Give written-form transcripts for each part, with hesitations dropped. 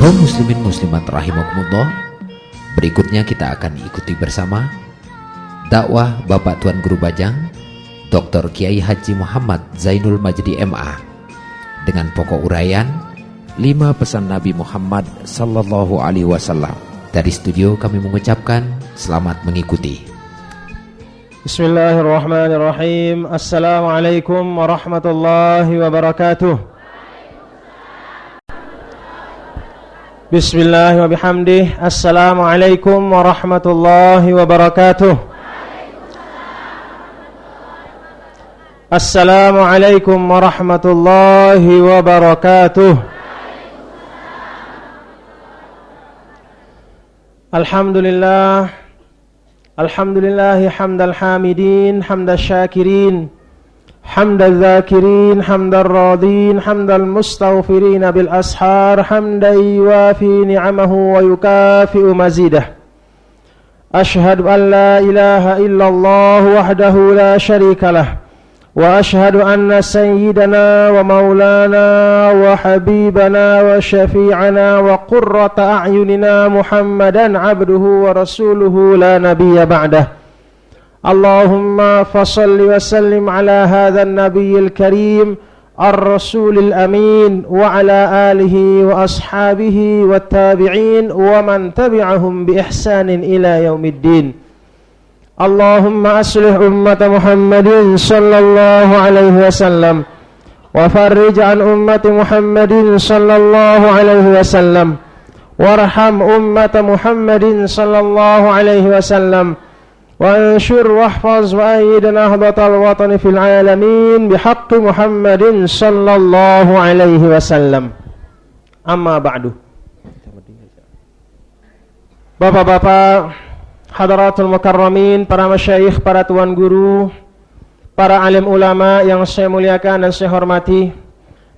Kaum muslimin muslimat rahimakumullah, berikutnya kita akan ikuti bersama dakwah Bapak Tuan Guru Bajang Dr. Kiai Haji Muhammad Zainul Majdi MA dengan pokok uraian 5 pesan Nabi Muhammad sallallahu alaihi wasallam. Dari studio kami mengucapkan selamat mengikuti. Bismillahirrahmanirrahim. Assalamualaikum warahmatullahi wabarakatuh. Bismillah wa bihamdih. Assalamualaikum warahmatullahi wabarakatuh. Assalamualaikum warahmatullahi wabarakatuh. Alhamdulillah. Alhamdulillahi hamdal hamidin, hamdal syakirin, hamdal zakirin, hamdal radin, hamdal mustaghfirin bil ashar, hamdan yuwafi ni'amahu wa yukafi'u mazidah. Ashhadu an la ilaha illallah wahdahu la syarika lah, wa ashhadu anna sayyidana wa maulana wa habibana wa syafi'ana wa qurrata a'yunina Muhammadan abduhu wa rasuluhu la nabiyya ba'dah. Allahumma fasalli wa sallim ala hadha an-nabiyyil karim ar-rasulil amin wa ala alihi wa ashabihi wa tabi'in wa man tabi'ahum bi ihsanin ila yaumiddin. Allahumma aslih ummata Muhammadin sallallahu alaihi wasallam wa farrij an ummati Muhammadin sallallahu alaihi wasallam warham ummata Muhammadin sallallahu alaihi wasallam wa anshur wahfaz wa ayyid nahdatal watani fil alamin bihaqqi Muhammadin sallallahu alaihi wasallam. Amma ba'du. Bapak-bapak, hadaratul mukarramin, para masyayikh, para tuan guru, para alim ulama yang saya muliakan dan saya hormati,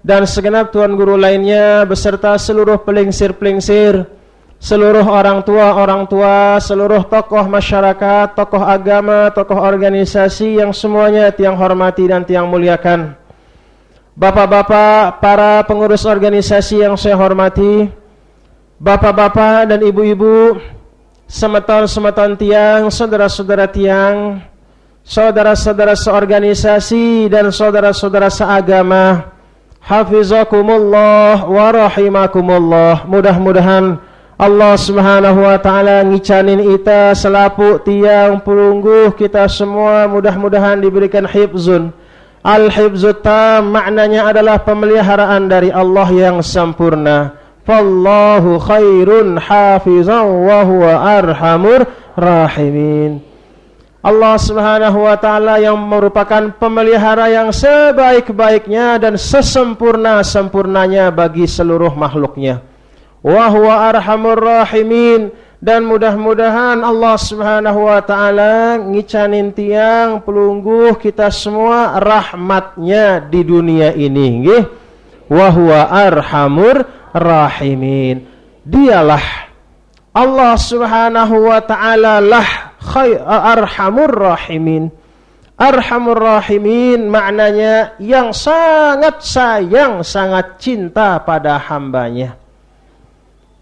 dan segenap tuan guru lainnya beserta seluruh pelingsir-pelingsir, seluruh orang tua, seluruh tokoh masyarakat, tokoh agama, tokoh organisasi yang semuanya tiang hormati dan tiang muliakan. Bapak-bapak, para pengurus organisasi yang saya hormati, bapak-bapak dan ibu-ibu, semeton-semeton tiang, saudara-saudara tiang, saudara-saudara seorganisasi dan saudara-saudara seagama, hafizakumullah wa rahimakumullah. Mudah-mudahan Allah subhanahu wa ta'ala ngicanin ita selapu tiang pelungguh kita semua, mudah-mudahan diberikan hifzun. Al-hifzut tam maknanya adalah pemeliharaan dari Allah yang sempurna. Fallahu khairun hafizan wa huwa arhamur rahimin. Allah subhanahu wa ta'ala yang merupakan pemelihara yang sebaik-baiknya dan sesempurna-sempurnanya bagi seluruh makhluknya. Wa huwa arhamur rahimin. Dan mudah-mudahan Allah subhanahu wa ta'ala ngicanin tiang pelungguh kita semua rahmatnya di dunia ini. Wa huwa arhamur rahimin. Dialah Allah subhanahu wa ta'ala lah arhamur rahimin. Arhamur rahimin maknanya yang sangat sayang, sangat cinta pada hambanya.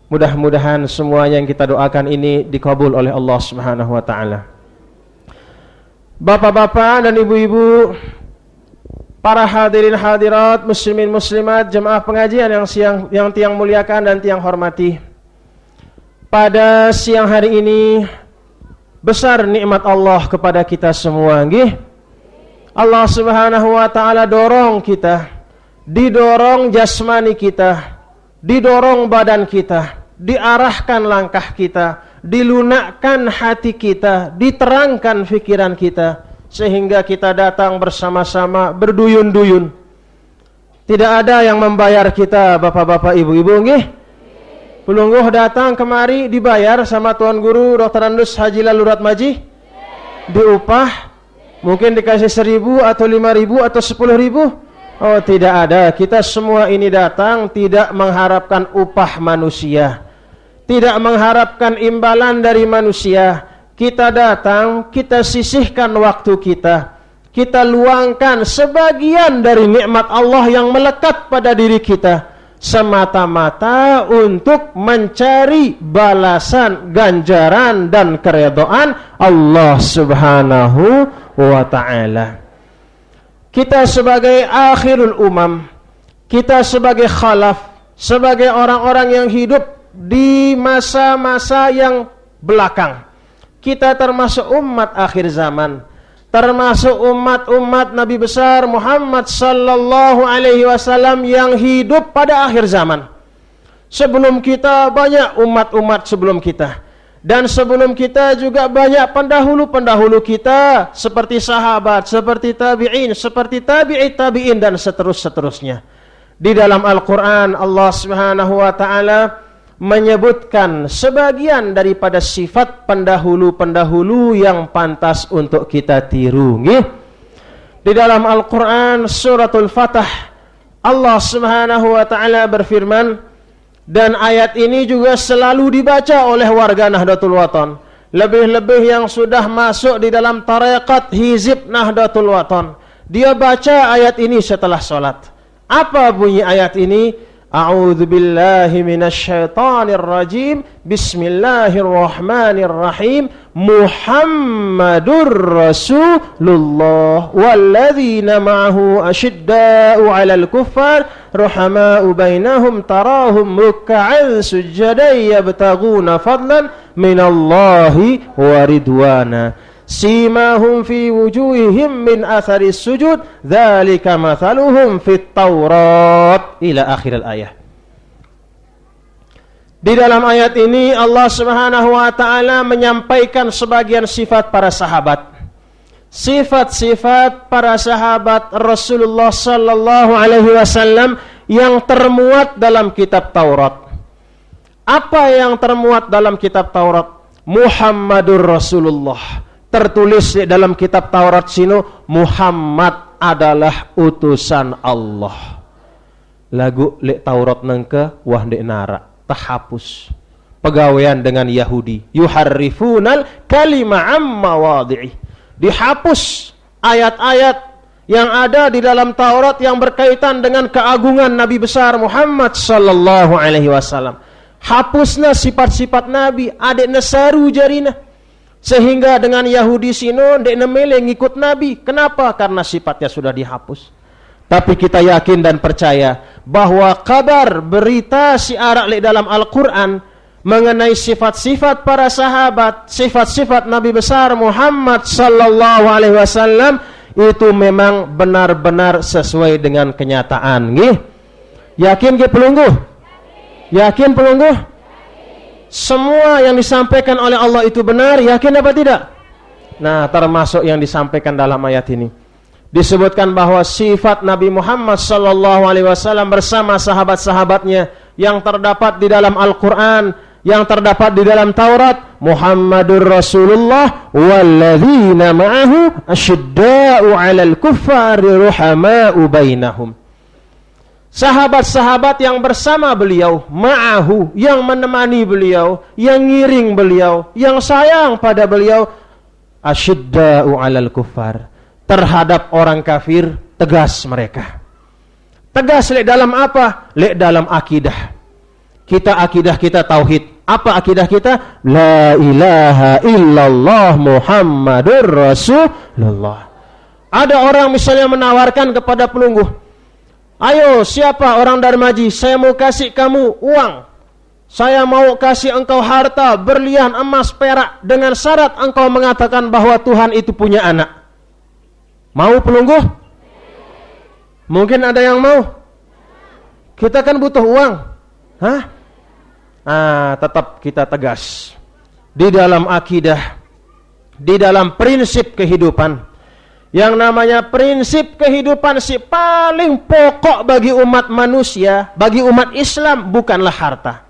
Mudah-mudahan semua yang kita doakan ini dikabul oleh Allah subhanahu wa ta'ala. Bapak-bapak dan ibu-ibu, para hadirin hadirat, muslimin muslimat, jemaah pengajian yang tiang muliakan dan tiang hormati. Pada siang hari ini besar nikmat Allah kepada kita semua, nggih. Allah subhanahu wa ta'ala dorong kita, didorong jasmani kita, didorong badan kita, diarahkan langkah kita, dilunakkan hati kita, diterangkan fikiran kita, sehingga kita datang bersama-sama berduyun-duyun. Tidak ada yang membayar kita, bapak-bapak, ibu-ibu, nggih. Pelungguh datang kemari dibayar sama Tuan Guru Dr. Andus Haji Lalurat Maji, diupah, mungkin dikasih 1.000 atau 5.000 atau 10.000. Oh, tidak ada. Kita semua ini datang tidak mengharapkan upah manusia, tidak mengharapkan imbalan dari manusia. Kita datang, kita sisihkan waktu kita, kita luangkan sebagian dari nikmat Allah yang melekat pada diri kita, semata-mata untuk mencari balasan, ganjaran dan keridhaan Allah Subhanahu wa ta'ala. Kita sebagai akhirul umam, kita sebagai khalaf, sebagai orang-orang yang hidup di masa-masa yang belakang, kita termasuk umat akhir zaman, termasuk umat Nabi besar Muhammad sallallahu alaihi wasallam yang hidup pada akhir zaman. Sebelum kita banyak umat-umat sebelum kita, dan sebelum kita juga banyak pendahulu-pendahulu kita, seperti sahabat, seperti tabi'in, seperti tabi'in dan seterusnya. Di dalam Al-Quran Allah Subhanahu wa ta'ala menyebutkan sebagian daripada sifat pendahulu-pendahulu yang pantas untuk kita tiru. Di dalam Al-Quran suratul Fatah Allah Subhanahu wa ta'ala berfirman, dan ayat ini juga selalu dibaca oleh warga Nahdlatul Wathon, lebih-lebih yang sudah masuk di dalam tarekat hizib Nahdlatul Wathon, dia baca ayat ini setelah sholat. Apa bunyi ayat ini? A'udzu billahi minasyaitonir rajim. Bismillahirrahmanirrahim. Muhammadur Rasulullah walladzina ma'ahu asyidda'u 'alal kuffar rahama'u bainahum tarahum ruk'an sujadan yabtaghuna fadlan minallahi wa ridwana. Simahum fi wujuhihim min athari sujud dzalika mathaluhum fit Taurat ila akhir ayat. Di dalam ayat ini Allah Subhanahu wa taala menyampaikan sebagian sifat para sahabat. Sifat-sifat para sahabat Rasulullah sallallahu alaihi wasallam yang termuat dalam kitab Taurat. Apa yang termuat dalam kitab Taurat? Muhammadur Rasulullah. Tertulis dalam kitab Taurat sino, Muhammad adalah utusan Allah. Lagu lek Taurat nengke wah dek nara terhapus. Pegawaian dengan Yahudi, yuharrifunal kalima amma wadhi'i. Dihapus ayat-ayat yang ada di dalam Taurat yang berkaitan dengan keagungan Nabi besar Muhammad sallallahu alaihi wasallam. Hapusna sifat-sifat Nabi, adek nesaru jarina. Sehingga dengan Yahudi sino dek nemele ngikut Nabi. Kenapa? Karena sifatnya sudah dihapus. Tapi kita yakin dan percaya bahwa kabar berita siarak li dalam Al-Quran mengenai sifat-sifat para sahabat, sifat-sifat Nabi besar Muhammad sallallahu alaihi wasallam itu memang benar-benar sesuai dengan kenyataan. Yakin ke pelungguh? Yakin pelungguh? Semua yang disampaikan oleh Allah itu benar, yakin apa tidak? Nah, termasuk yang disampaikan dalam ayat ini. Disebutkan bahwa sifat Nabi Muhammad sallallahu alaihi wasallam bersama sahabat-sahabatnya yang terdapat di dalam Al-Quran, yang terdapat di dalam Taurat, Muhammadur Rasulullah walladzina ma'ahu asyidda'u 'alal kuffari ruhama'u bainahum. Sahabat-sahabat yang bersama beliau, ma'ahu, yang menemani beliau, yang ngiring beliau, yang sayang pada beliau, asyidda'u 'alal kuffar, terhadap orang kafir tegas mereka. Tegas lek dalam apa? Lek dalam akidah. Akidah kita tauhid. Apa akidah kita? La ilaha illallah Muhammadur Rasulullah. Ada orang misalnya menawarkan kepada pelungguh, ayo siapa orang Darmaji, saya mau kasih kamu uang, saya mau kasih engkau harta, berlian, emas, perak, dengan syarat engkau mengatakan bahwa Tuhan itu punya anak. Mau pelungguh? Mungkin ada yang mau. Kita kan butuh uang. Hah? Tetap kita tegas di dalam akidah, di dalam prinsip kehidupan. Yang namanya prinsip kehidupan si paling pokok bagi umat manusia, bagi umat Islam, bukanlah harta,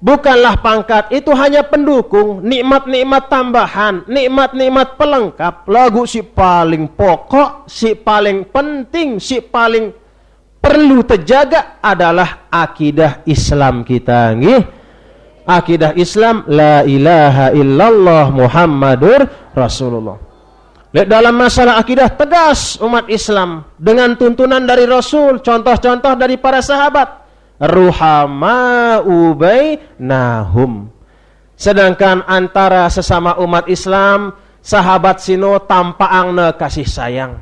bukanlah pangkat. Itu hanya pendukung, nikmat-nikmat tambahan, nikmat-nikmat pelengkap. Lagu si paling pokok, si paling penting, si paling perlu terjaga adalah akidah Islam kita. Akidah Islam, la ilaha illallah Muhammadur Rasulullah. Dalam masalah akidah tegas umat Islam dengan tuntunan dari Rasul, contoh-contoh dari para sahabat. ruhama'u bainahum. Sedangkan antara sesama umat Islam, sahabat sino tampaangna kasih sayang,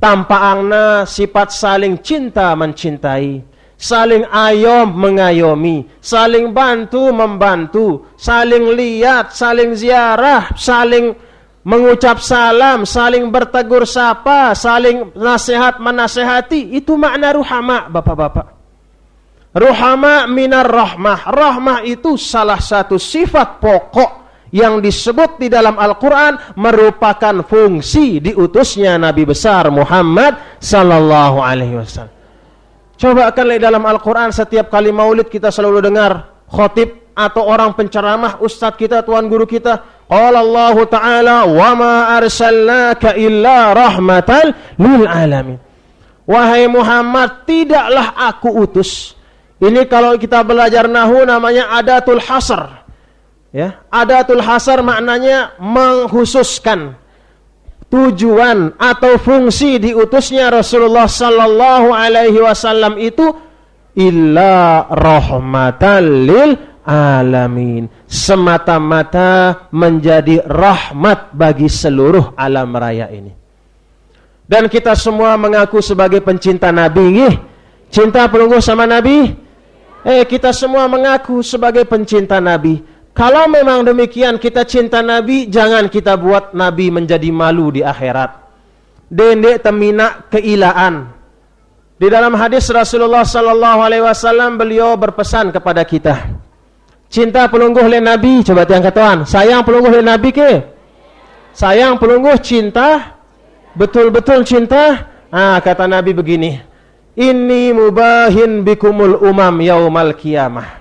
tampaangna sifat saling cinta mencintai, saling ayom mengayomi, saling bantu membantu, saling lihat, saling ziarah, saling mengucap salam, saling bertegur sapa, saling nasihat menasehati. Itu makna ruhama, bapak-bapak. Ruhama minar rahmah. Rahmah itu salah satu sifat pokok yang disebut di dalam Al-Quran merupakan fungsi diutusnya Nabi besar Muhammad sallallahu alaihi wasallam. Coba akan lihat dalam Al-Quran, setiap kali maulid kita selalu dengar khotib atau orang penceramah, ustadz kita, tuan guru kita, qala Allah Ta'ala wa ma arsalnaka illa rahmatan lil alamin. Wahai Muhammad, tidaklah aku utus. Ini kalau kita belajar nahu namanya adatul hasr. Ya, adatul hasr maknanya mengkhususkan tujuan atau fungsi diutusnya Rasulullah sallallahu alaihi wasallam itu illa rahmatan lil alamin, semata-mata menjadi rahmat bagi seluruh alam raya ini. Dan kita semua mengaku sebagai pencinta Nabi, nggih? Cinta pelungguh sama Nabi? Kita semua mengaku sebagai pencinta Nabi. Kalau memang demikian kita cinta Nabi, jangan kita buat Nabi menjadi malu di akhirat. Dendek temina keilaan. Di dalam hadis Rasulullah sallallahu alaihi wasallam beliau berpesan kepada kita. Cinta pelungguh le Nabi, coba tiang katakan, sayang pelungguh le Nabi ke? Sayang pelungguh cinta? Betul-betul cinta? Kata Nabi begini. Inni mubahin bikumul umam yaumal qiyamah.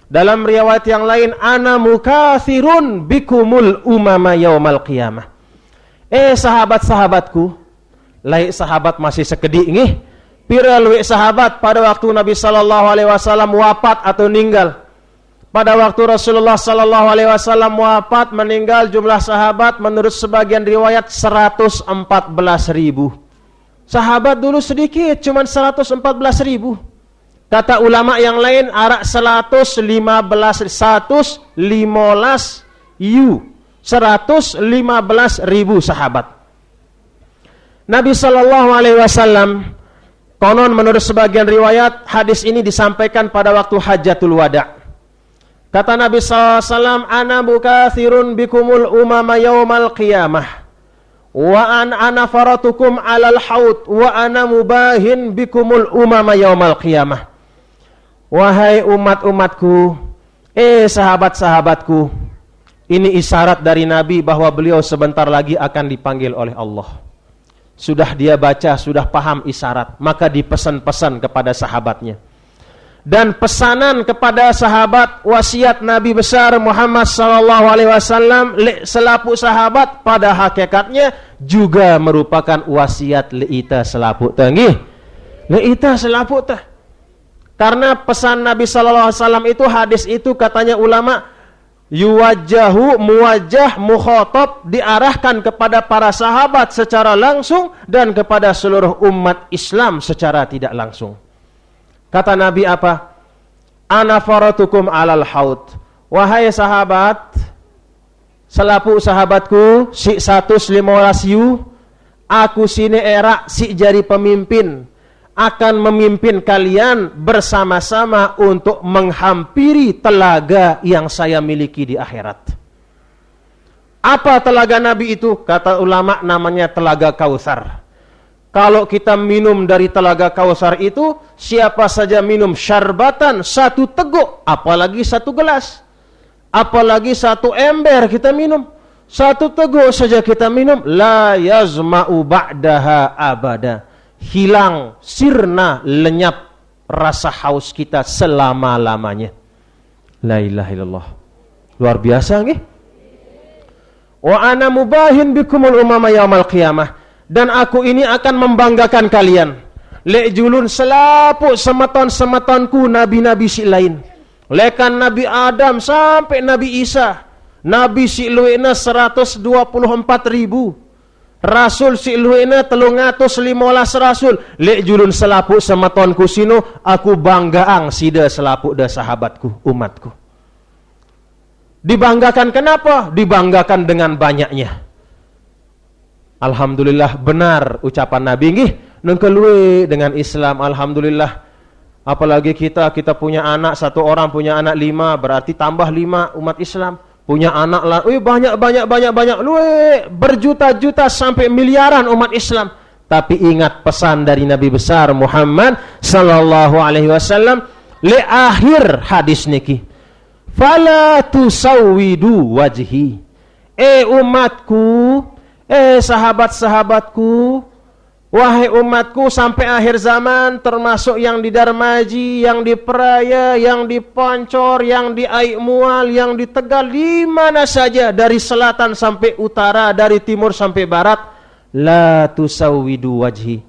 Dalam riwayat yang lain, ana mukathirun bikumul umama yaumal qiyamah. Sahabat-sahabatku, lain sahabat masih sekedik nggih. Pira luwih sahabat pada waktu Nabi sallallahu alaihi wasallam wafat atau meninggal. Pada waktu Rasulullah sallallahu alaihi wasallam wafat meninggal, jumlah sahabat menurut sebagian riwayat 114.000. Sahabat dulu sedikit, cuma 114.000. Kata ulama yang lain, arak 115.000 sahabat. Nabi sallallahu alaihi wasallam, konon menurut sebagian riwayat, hadis ini disampaikan pada waktu Hajjatul Wada. Kata Nabi sallallahu alaihi wasallam, ana bukathirun bikumul umama yaumal qiyamah. Wa ana faratukum alal haud wa ana mubahin bikumul umama yaumal qiyamah. Wahai umat-umatku, sahabat-sahabatku, ini isyarat dari Nabi bahwa beliau sebentar lagi akan dipanggil oleh Allah. Sudah dia baca, sudah paham isyarat, maka dipesan-pesan kepada sahabatnya. Dan pesanan kepada sahabat, wasiat Nabi besar Muhammad sallallahu alaihi wasallam selaku sahabat pada hakikatnya juga merupakan wasiat leita selaku tengih. Leita selaku teh. Karena pesan Nabi sallallahu alaihi wasallam itu, hadis itu katanya ulama, yuwajjahu muwajjah mukhatab, diarahkan kepada para sahabat secara langsung dan kepada seluruh umat Islam secara tidak langsung. Kata Nabi apa? Ana faratukum alal haud. Wahai sahabat, selaku sahabatku, si 115 yu, aku sini era si jadi pemimpin, akan memimpin kalian bersama-sama untuk menghampiri telaga yang saya miliki di akhirat. Apa telaga Nabi itu? Kata ulama namanya telaga Kautsar. Kalau kita minum dari telaga Kautsar itu, siapa saja minum syarbatan, satu teguk, apalagi satu gelas, apalagi satu ember kita minum, satu teguk saja kita minum, la yazma'u ba'daha abada, hilang, sirna, lenyap rasa haus kita selama-lamanya. La ilaha illallah. Luar biasa nggih. Wa ana mubahin bikumul umama yaumal qiyamah. Dan aku ini akan membanggakan kalian. Le'julun selapu semeton-semetonku nabi-nabi si lain. Lekan Nabi Adam sampai Nabi Isa. Nabi si luwena 124.000. Rasul si luena 315 rasul. Lek julun selapuk sematonku sino, aku banggaang sida selapuk da sahabatku, umatku. Dibanggakan kenapa? Dibanggakan dengan banyaknya. Alhamdulillah benar ucapan Nabi nggih, nengkelue dengan Islam. Alhamdulillah. Apalagi kita punya anak, satu orang punya anak 5, berarti tambah 5 umat Islam. Punya anak lah, banyak, luwe berjuta-juta sampai miliaran umat Islam. Tapi ingat pesan dari Nabi besar Muhammad sallallahu alaihi wasallam, le akhir hadis niki. Fala tusawwidu wajhi. Umatku, sahabat-sahabatku, wahai umatku sampai akhir zaman, termasuk yang di Darmaji, yang di Peraya, yang di Pancor, yang di Aik Mual, yang di Tegal, di mana saja, dari selatan sampai utara, dari timur sampai barat, la tusawwidu wajhi.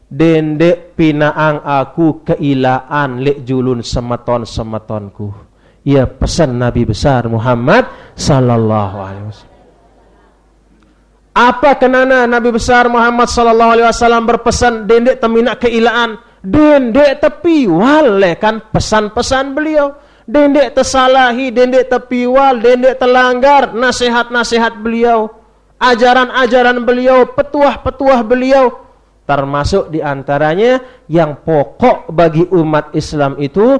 Dendek pinaang aku keilaan lek julun semeton-semetonku. Ya pesan Nabi besar Muhammad sallallahu alaihi wasallam. Apa kenana Nabi besar Muhammad sallallahu alaihi wasallam berpesan dendek teminak keilaan, dendek tepi wal kan pesan-pesan beliau, dendek tersalahi, dendek tepi wal, dendek terlanggar nasihat-nasihat beliau, ajaran-ajaran beliau, petuah-petuah beliau. Termasuk diantaranya yang pokok bagi umat Islam itu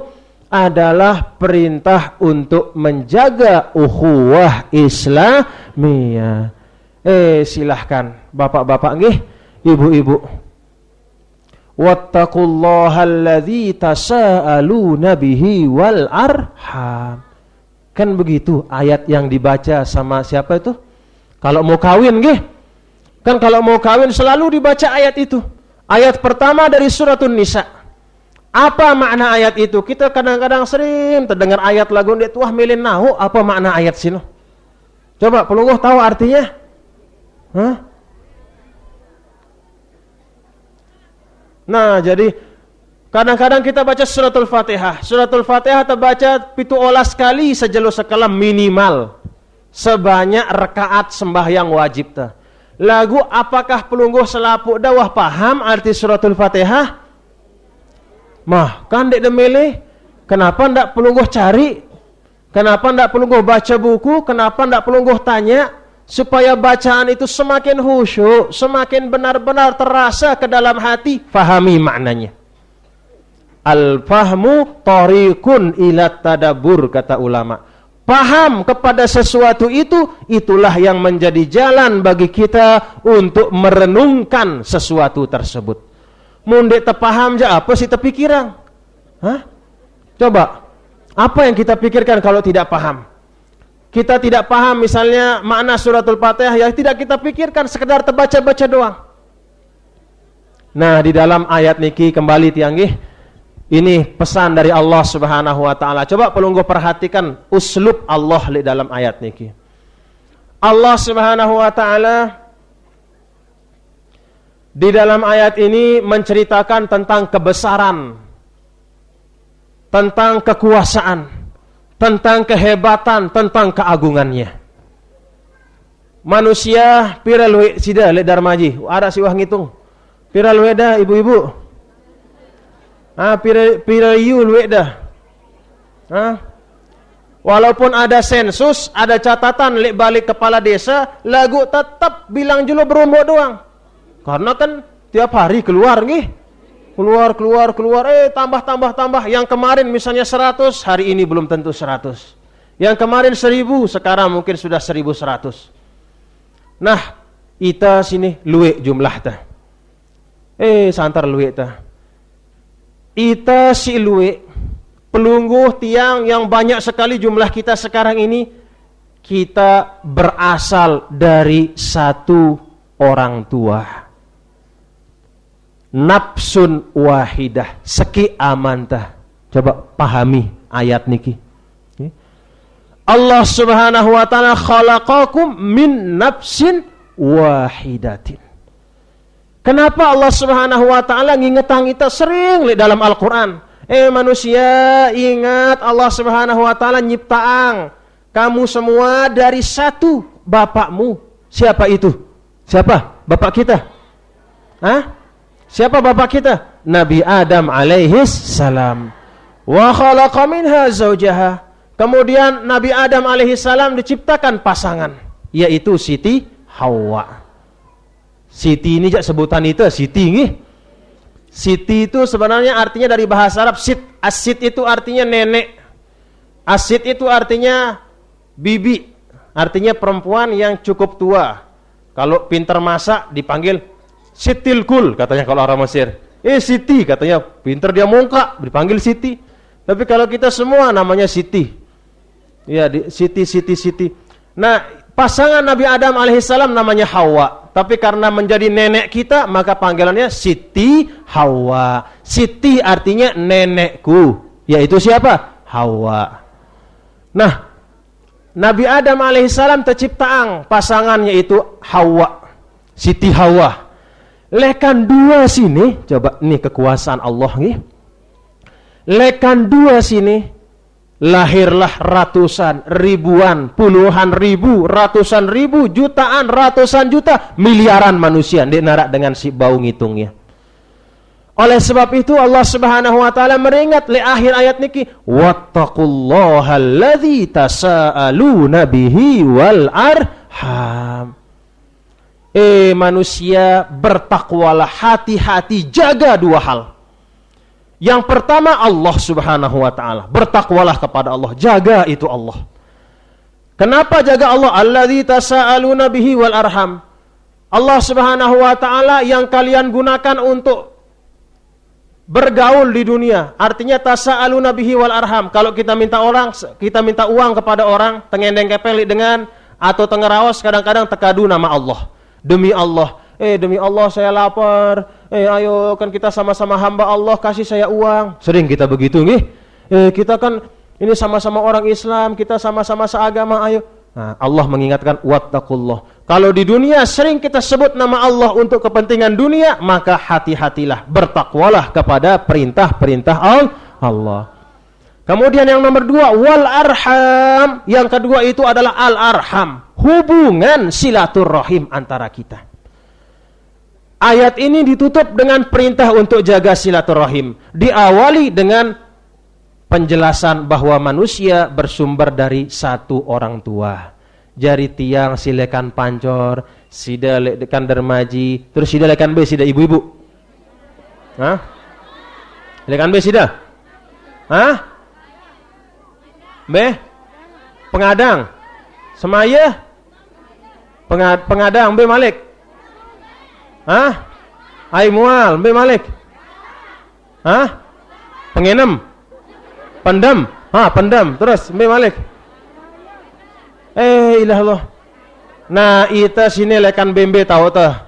adalah perintah untuk menjaga ukhuwah Islamiyah. Silahkan bapak-bapak nggih, ibu-ibu. Wattaqullahalladzi tasaaluna bihi wal arham. Kan begitu ayat yang dibaca sama siapa itu? Kalau mau kawin nggih. Kan kalau mau kawin selalu dibaca ayat itu. Ayat pertama dari suratun Nisa. Apa makna ayat itu? Kita kadang-kadang sering terdengar ayat lagu ndek tuah milin nahu, apa makna ayat sino? Coba pelungguh tahu artinya? Hah? Nah, jadi kadang-kadang kita baca suratul Fatihah. Suratul Fatihah terbaca 17 kali sejelo sekalam minimal. Sebanyak rakaat sembahyang wajib ta. Lagu apakah pelungguh selapuk dawah paham arti suratul Fatihah? Mah, kan dek demele. Kenapa ndak pelungguh cari? Kenapa ndak pelungguh baca buku? Kenapa ndak pelungguh tanya? Supaya bacaan itu semakin khusyuk, semakin benar-benar terasa ke dalam hati, fahami maknanya. Al-fahmu tariqun ila tadabbur, kata ulama. Paham kepada sesuatu itu, itulah yang menjadi jalan bagi kita untuk merenungkan sesuatu tersebut. Mundek terpaham je apa sih terpikiran? Hah? Coba, apa yang kita pikirkan kalau tidak paham? Kita tidak paham misalnya makna suratul Fatihah, yang tidak kita pikirkan, sekedar terbaca-baca doang. Nah, di dalam ayat niki kembali tianggih, ini pesan dari Allah Subhanahu wa taala. Coba pelungguh perhatikan uslub Allah di dalam ayat niki. Allah Subhanahu wa taala di dalam ayat ini menceritakan tentang kebesaran, tentang kekuasaan, tentang kehebatan, tentang keagungannya. Manusia pira luwe sida lek Darmaji, ada si wah ngitung. Pira luwe dah ibu-ibu? Pira yu luwe dah. Walaupun ada sensus, ada catatan lek balik kepala desa, lagu tetap bilang julu berumbuk doang. Karena kan tiap hari keluar nggih. Keluar, tambah. Yang kemarin misalnya 100, hari ini belum tentu 100. Yang kemarin 1000, sekarang mungkin sudah 1100. Nah, ita sini luwe jumlah ta. Santar luwe ta. Ita si luwe, pelungguh tiang yang banyak sekali jumlah kita sekarang ini, kita berasal dari satu orang tua. Nafsun wahidah, seki amantah. Coba pahami ayat niki. Allah Subhanahu wa taala khalaqakum min nafsin wahidatin. Kenapa Allah Subhanahu wa taala ngingetang kita sering dalam Al-Qur'an? Manusia, ingat Allah Subhanahu wa taala nyiptaang kamu semua dari satu bapakmu. Siapa itu? Siapa? Bapak kita. Hah? Siapa bapak kita? Nabi Adam alaihis salam. Wa khalaqa minha zawjaha. Kemudian Nabi Adam alaihis salam diciptakan pasangan, yaitu Siti Hawa. Siti ini jak sebutan itu Siti nggih. Siti itu sebenarnya artinya dari bahasa Arab sit. Asit itu artinya nenek. Asit itu artinya bibi. Artinya perempuan yang cukup tua. Kalau pintar masak dipanggil Sitil Kul katanya kalau orang Mesir. Siti katanya pintar dia mongkak dipanggil Siti. Tapi kalau kita semua namanya Siti. Ya, Siti. Nah, pasangan Nabi Adam alaihissalam namanya Hawa. Tapi karena menjadi nenek kita, maka panggilannya Siti Hawa. Siti artinya nenekku, yaitu siapa? Hawa. Nah, Nabi Adam alaihissalam terciptaan pasangan yaitu Hawa, Siti Hawa. Lekan dua sini, coba nih kekuasaan Allah nih. Lekan dua sini, lahirlah ratusan, ribuan, puluhan ribu, ratusan ribu, jutaan, ratusan juta, miliaran manusia. Dia narak dengan si bau ngitungnya. Oleh sebab itu Allah Subhanahu wa taala meringat li akhir ayat niki, wattaqullaha alladzi tasaaluna bihi wal arham. Manusia, bertakwalah, hati-hati, jaga dua hal. Yang pertama Allah Subhanahu wa taala, bertakwalah kepada Allah, jaga itu Allah. Kenapa jaga Allah? Alladzi tasaaluna bihi wal arham. Allah Subhanahu wa taala yang kalian gunakan untuk bergaul di dunia. Artinya tasaaluna bihi wal arham. Kalau kita minta uang kepada orang, tengendeng kepelik dengan atau tengeraos, kadang-kadang tekadu nama Allah. Demi Allah, demi Allah saya lapar. Ayo kan kita sama-sama hamba Allah, kasih saya uang. Sering kita begitu nih. Kita kan ini sama-sama orang Islam, kita sama-sama seagama, ayo. Nah, Allah mengingatkan wattaqullah. Kalau di dunia sering kita sebut nama Allah untuk kepentingan dunia, maka hati-hatilah, bertakwalah kepada perintah-perintah Allah. Kemudian yang nomor dua, wal arham. Yang kedua itu adalah al arham, hubungan silaturahim antara kita. Ayat ini ditutup dengan perintah untuk jaga silaturahim. Diawali dengan penjelasan bahwa manusia bersumber dari satu orang tua. Jari tiang silekan pancor, sida lekan dermaji, terus sida lekan be sida ibu-ibu. Hah? Lekan be sida? Hah? Be? Pengadang. Semaya? Pengadang be Malik. Hah? Ai mual be Malik. Hah? Pengenem. Pendem. Pendem. Terus be Malik. Ilah Allah. Nah, ita sini lekan bembe tahu tah.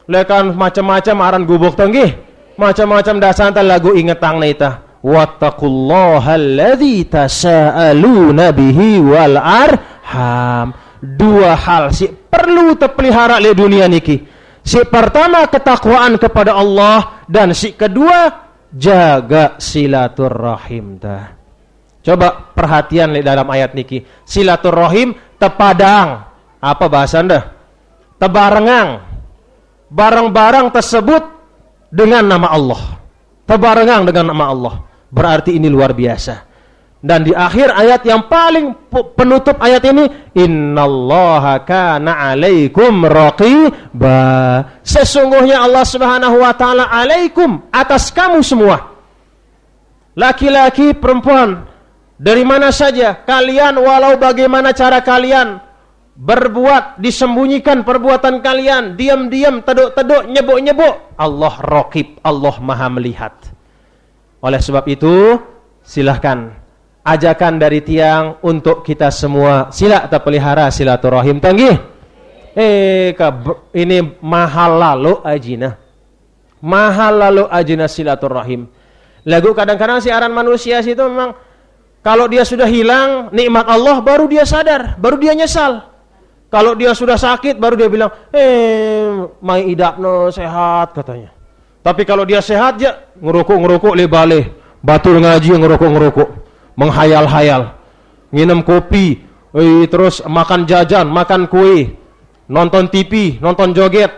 Lekan macam-macam aran gubuk tenggi. Macam-macam dasan ta lagu ingetang na ita. Wattaqullaha alladzi tasaaluna bihi wal arham. Dua hal si perlu terpelihara di dunia niki. Si pertama ketakwaan kepada Allah, dan si kedua jaga silaturahim dah. Coba perhatian di dalam ayat niki. Silaturahim tepadang. Apa bahasa anda? Tebarengang. Barang-barang tersebut dengan nama Allah. Tebarengang dengan nama Allah. Berarti ini luar biasa. Dan di akhir ayat yang paling penutup ayat ini, innallaha kana alaikum raqiba. Sesungguhnya Allah Subhanahu wa taala alaikum, atas kamu semua. Laki-laki, perempuan, dari mana saja kalian, walau bagaimana cara kalian berbuat, disembunyikan perbuatan kalian, diam-diam, teduk-teduk, nyebuk-nyebuk, Allah raqib, Allah maha melihat. Oleh sebab itu, silahkan ajakan dari tiang untuk kita semua sila terpelihara silaturahim tanggih. Ini mahal lalu ajina silaturahim. Lagu kadang-kadang siaran manusia situ memang kalau dia sudah hilang nikmat Allah baru dia sadar, baru dia nyesal. Kalau dia sudah sakit baru dia bilang, mai idapno sehat katanya. Tapi kalau dia sehat ya ngerokok lebale, batur ngaji ngerokok, menghayal-hayal, minum kopi, terus makan jajan, makan kue, nonton TV, nonton joget.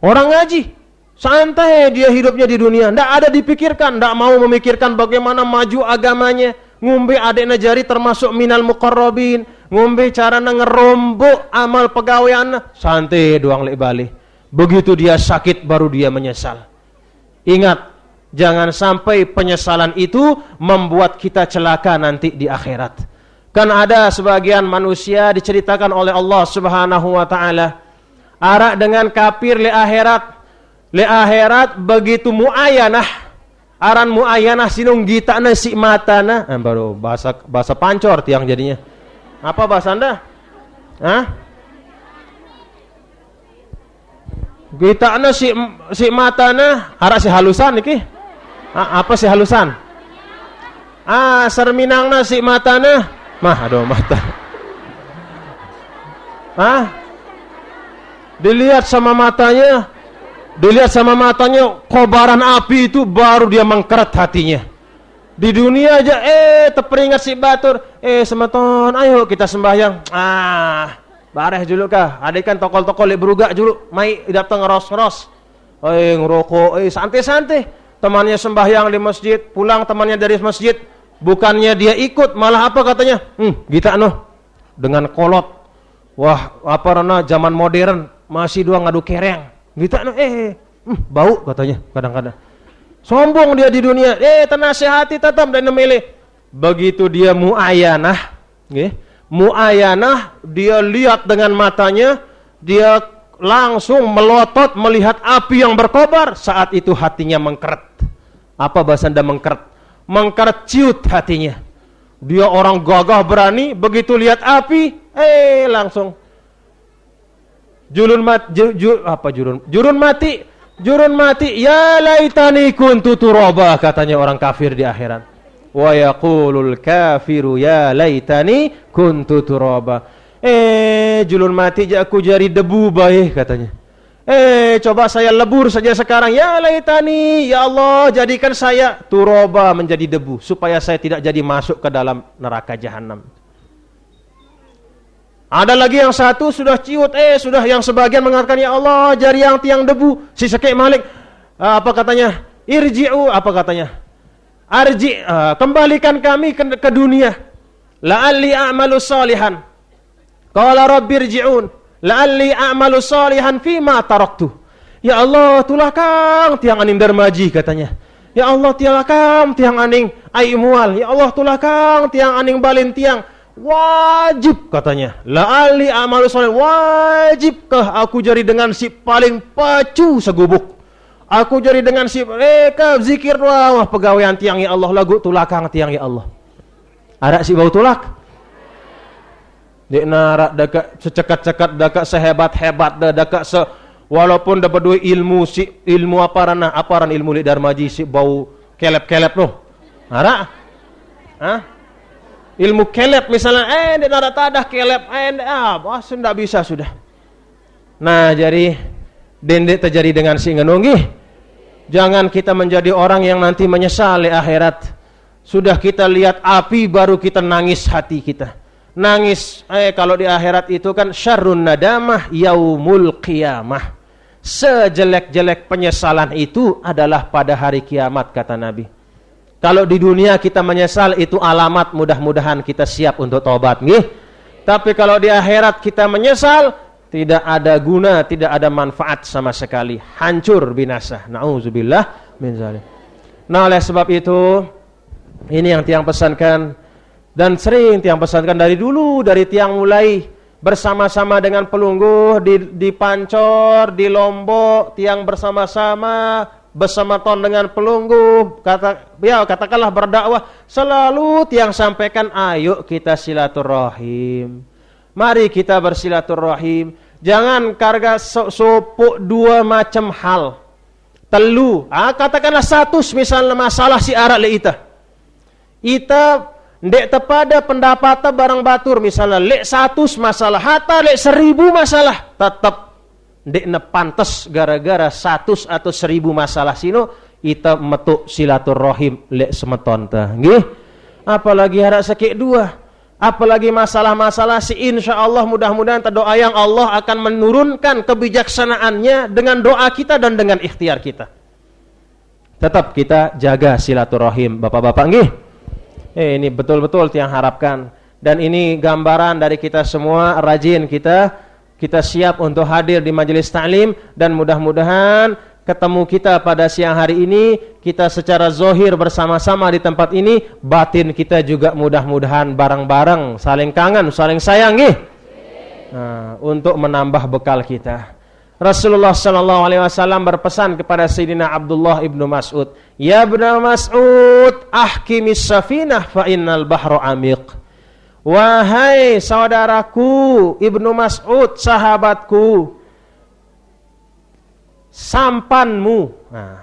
Orang ngaji, santai dia hidupnya di dunia, ndak ada dipikirkan, ndak mau memikirkan bagaimana maju agamanya. Ngombe adek najari termasuk minal muqarrabin, ngombe cara ngerombok amal pegawaian, santai doang lek balik. Begitu dia sakit baru dia menyesal. Ingat, jangan sampai penyesalan itu membuat kita celaka nanti di akhirat. Kan ada sebagian manusia diceritakan oleh Allah Subhanahu wa taala, arak dengan kafir le akhirat begitu muayanah, aran muayanah sinung gitana si matana, baru bahasa pancor tiang jadinya. Apa bahasa Anda? Hah? Gitana si matana, arak si halusan iki. Apa si halusan? Serminangna si matana. Aduh mata. Dilihat sama matanya kobaran api itu baru dia mengkeret hatinya. Di dunia aja terperingat si batur, semeton ayo kita sembahyang. Bareh dulu kah? Ada kan tokol-tokol lek berugak dulu, mai datang ngeros-ngeros. Ngerokok, santai-santai. Temannya sembahyang di masjid, pulang temannya dari masjid, bukannya dia ikut, malah apa katanya? Kita dengan kolot. Wah, apa rana zaman modern masih doang ngadu kereng. Kita bau katanya kadang-kadang. Sombong dia di dunia. Tenasehati tetap dan memilih. Begitu dia muayanah, muayanah, dia lihat dengan matanya, dia langsung melotot melihat api yang berkobar. Saat itu hatinya mengkeret. Apa bahasa Anda mengkeret? Mengkeret ciut hatinya. Dia orang gagah berani, begitu lihat api, langsung jurun mati. Ya laitani kuntu turaba, katanya orang kafir di akhirat. Wa yaqulul kafiru ya laitani kuntu turaba. Julun mati aku jadi debu baik katanya. Coba saya lebur saja sekarang. Ya laitani, ya Allah jadikan saya turaba, menjadi debu, supaya saya tidak jadi masuk ke dalam neraka jahanam. Ada lagi yang satu sudah ciut, sudah yang sebagian mengatakan ya Allah jari yang tiang debu. Si Sekek Malik apa katanya? Irji'u, apa katanya? Kembalikan kami ke dunia. La'alli a'malu salihan. Qala rabbi irji'un la'alli a'malu salihan fima taraktu. Ya Allah tulah kang tiang aning darmaji katanya. Ya Allah tulah kang tiang aning ai mual. Ya Allah tulah kang tiang aning balin tiang. Wajib katanya. La'alli a'malu salihan, wajibkah aku jari dengan si paling pacu segubuk. Aku jari dengan si zikir wah pegawaian tiang ya Allah, lagu tulakang tiang ya Allah. Ada si bau tulak. Dek narak dekat secekat-cekat dekat sehebat-hebat dekat walaupun dapat dua ilmu aparan ilmu li darmaji si bau kelep-kelep noh. Narak? Ilmu kelep misalnya dek narak tadah kelep sudah bisa sudah. Nah, jadi dendek terjadi dengan si ngenunggi. Jangan kita menjadi orang yang nanti menyesal di akhirat. Sudah kita lihat api baru kita nangis hati kita. Nangis kalau di akhirat itu kan syarrun nadamah yaumul qiyamah. Sejelek-jelek penyesalan itu adalah pada hari kiamat kata Nabi. Kalau di dunia kita menyesal itu alamat mudah-mudahan kita siap untuk tobat nggih. Tapi kalau di akhirat kita menyesal tidak ada guna, tidak ada manfaat sama sekali. Hancur binasa. Nauzubillah min zalik. Nah, oleh sebab itu ini yang tiang pesankan dan sering tiang pesankan dari dulu, dari tiang mulai bersama-sama dengan pelungguh di Pancor, di Lombok, tiang bersama-sama bersama ton dengan pelungguh, katakanlah berdakwah, selalu tiang sampaikan ayo kita silaturahim. Mari kita bersilaturahim. Jangan karga sopuk dua macam hal. Telu, katakanlah satu misalnya masalah si arak le ita ndek tepada pendapat barang batur misalnya lek 100 masalah hatta lek 1000 masalah tetap ndek nepantes gara-gara 100 atau 1000 masalah sino ita metuk silaturahim lek semeton tah nggih. Apalagi harak sakit dua apalagi masalah-masalah, si insya Allah mudah-mudahan doa yang Allah akan menurunkan kebijaksanaannya dengan doa kita dan dengan ikhtiar kita. Tetap kita jaga silaturahim, bapak-bapak nggih. Ini betul-betul yang harapkan. Dan ini gambaran dari kita semua, rajin kita siap untuk hadir di majelis ta'lim, dan mudah-mudahan ketemu kita pada siang hari ini, kita secara zohir bersama-sama di tempat ini, batin kita juga mudah-mudahan bareng-bareng, saling kangen, saling sayang untuk menambah bekal kita. Rasulullah sallallahu alaihi wasallam berpesan kepada Sayyidina Abdullah ibnu Mas'ud, "Ya ibnu Mas'ud, ahkimis safinah fa innal bahra amiq." Wahai saudaraku Ibnu Mas'ud, sahabatku, sampanmu. Nah,